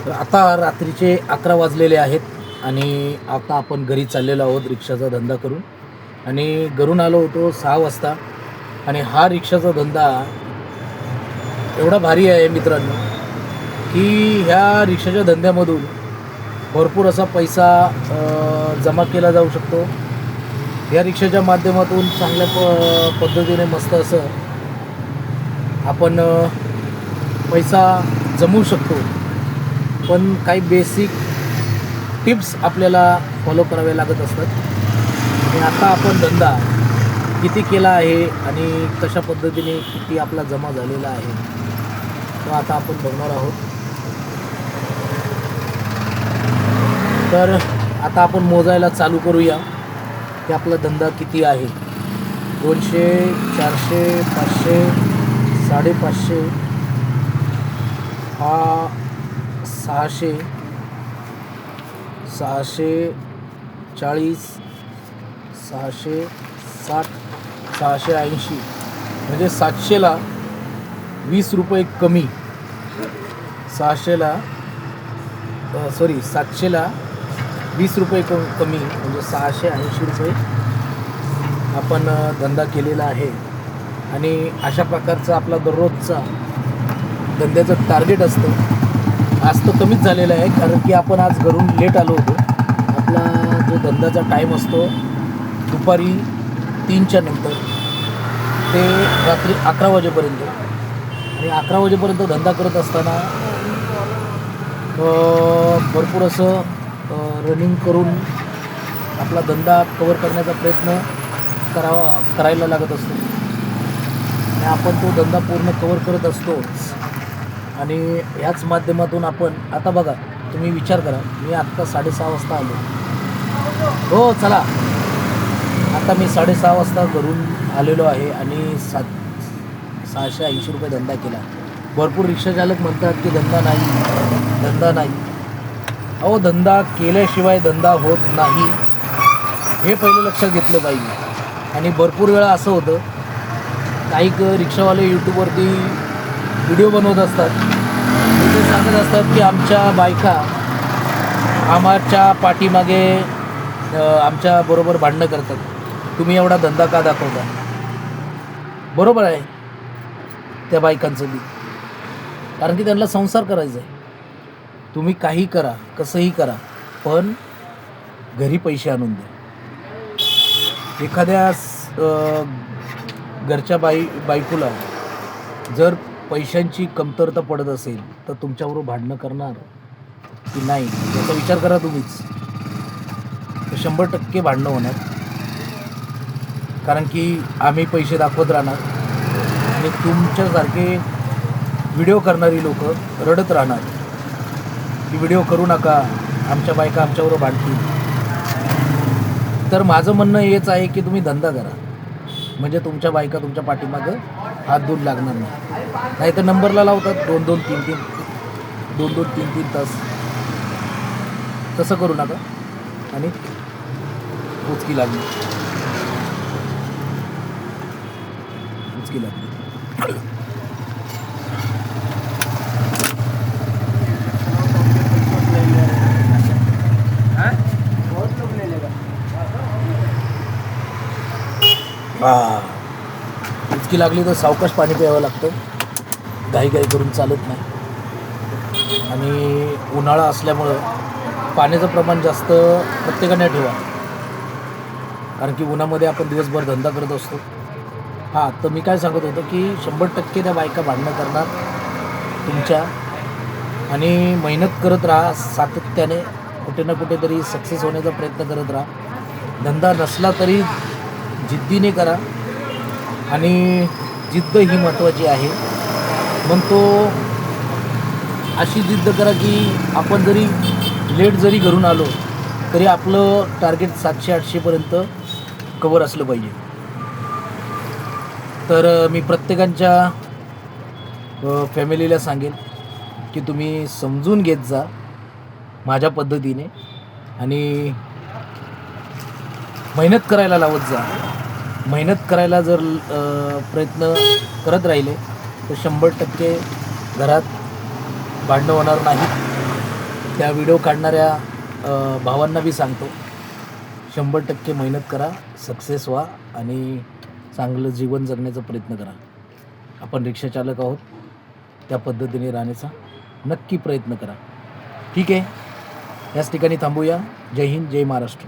तर आता रात्रीचे 11 वाजलेले आहेत आणि आता आपण घरी चाललेलो आहोत रिक्षाचा धंदा करून. आणि घरून आलो होतो 6 वाजता आणि हा रिक्षाचा धंदा एवढा भारी आहे मित्रांनो, की ह्या रिक्षाच्या धंद्यामधून भरपूर असा पैसा जमा केला जाऊ शकतो. या रिक्षाच्या माध्यमातून चांगल्या पद्धतीने मस्त असं आपण पैसा जमवू शकतो. पण काही बेसिक टिप्स आपल्याला फॉलो करावे लागत असतात. आणि आता आपण धंदा किती केला आहे आणि कशा पद्धतीने किती आपला जमा झालेला आहे तो आता आपण बघणार आहोत. तर आता आपण मोजायला चालू करूया की आपला धंदा किती आहे. 200, 400, 500, 550, हा 600, 640, 660, 680, म्हणजे 700ला 20 रुपये कमी. 700ला 20 रुपये कमी म्हणजे 680 रुपये आपण धंदा केलेला आहे. आणि अशा प्रकारचा आपला दररोजचा धंद्याचं टार्गेट असतं. आज तर कमीच झालेलं आहे कारण की आपण आज घरून लेट आलो होतो. आपला जो धंद्याचा टाईम असतो दुपारी 3च्या नंतर ते रात्री 11 वाजेपर्यंत. आणि 11 वाजेपर्यंत धंदा करत असताना भरपूर असं रनिंग करून आपला धंदा कवर करण्याचा प्रयत्न करायला लागत असतो. आणि आपण तो धंदा पूर्ण कवर करत असतोच. आणि याच माध्यमातून आपण आता बघा, तुम्ही विचार करा, मी आत्ता 6:30 वाजता आलो. हो चला, आता मी 6:30 वाजता घरून आलेलो आहे आणि 680 रुपये धंदा केला. भरपूर रिक्षाचालक म्हणतात की धंदा नाही. अहो, धंदा केल्याशिवाय धंदा होत नाही, हे पहिलं लक्षात घेतलं पाहिजे. आणि भरपूर वेळा असं होतं, काही रिक्षावाले यूट्यूबवरती व्हिडिओ बनवत असतात. ते सांगत असतात की आमच्या बायका आमच्या पाठीमागे आमच्या बरोबर भांडणं करतात, तुम्ही एवढा धंदा का दाखवता. बरोबर आहे त्या बायकांचं बी, कारण की त्यांना संसार करायचा आहे. तुम्ही काही करा, कसंही करा, पण घरी पैसे आणून द्या. एखाद्या घरच्या बायकोला जर पैशांची कमतरता पडत असेल तर तुमच्याबरोबर भांडणं करणार की नाही याचा विचार करा तुम्हीच. 100% भांडणं होणार, कारण की आम्ही पैसे दाखवत राहणार आणि तुमच्यासारखे व्हिडिओ करणारी लोक रडत राहणार की व्हिडिओ करू नका, आमच्या बायका आमच्याबरोबर भांडतील. तर माझं म्हणणं हेच आहे की तुम्ही धंदा करा, म्हणजे तुमच्या बायका तुमच्या पाठीमागं हात धुवून लागणार नाही तर नंबरला लावतात 2-2, 3-3 तास. तसं करू नका आणि उचकी लागली. उचकी लागली तर सावकाश पाणी प्यावं लागतं, घाई करून चालत नाही. आणि उन्हाळा असल्यामुळं पाण्याचं प्रमाण जास्त प्रत्येकाने ठेवा, कारण की उन्हामध्ये आपण दिवसभर धंदा करत असतो. तर मी काय सांगत होतो की 100% त्या बायका भांडणं करणार तुमच्या. आणि मेहनत करत राहा सातत्याने, कुठे ना कुठेतरी सक्सेस होण्याचा प्रयत्न करत राहा. धंदा नसला तरी जिद्दीने करा, आणि जिद्द ही महत्त्वाची आहे. मग तो अशी जिद्द करा की आपण जरी लेट जरी घरून आलो तरी आपलं टार्गेट 700-800पर्यंत कवर असलं पाहिजे. तर मी प्रत्येकाच्या फॅमिलीला सांगेल की तुम्ही समजून घेत जा माझ्या पद्धतीने आणि मेहनत करायला लावत जा. मेहनत करायला जर प्रयत्न करत राहिले तर 100% घरात भांडणं होणार नाही. त्या व्हिडिओ काढणाऱ्या भावांना बी सांगतो, 100% मेहनत करा, सक्सेस व्हा आणि चांगलं जीवन जगण्याचा प्रयत्न करा. आपण रिक्षाचालक आहोत, त्या पद्धतीने राहण्याचा नक्की प्रयत्न करा. ठीक आहे, याच ठिकाणी थांबूया. जय हिंद, जय महाराष्ट्र.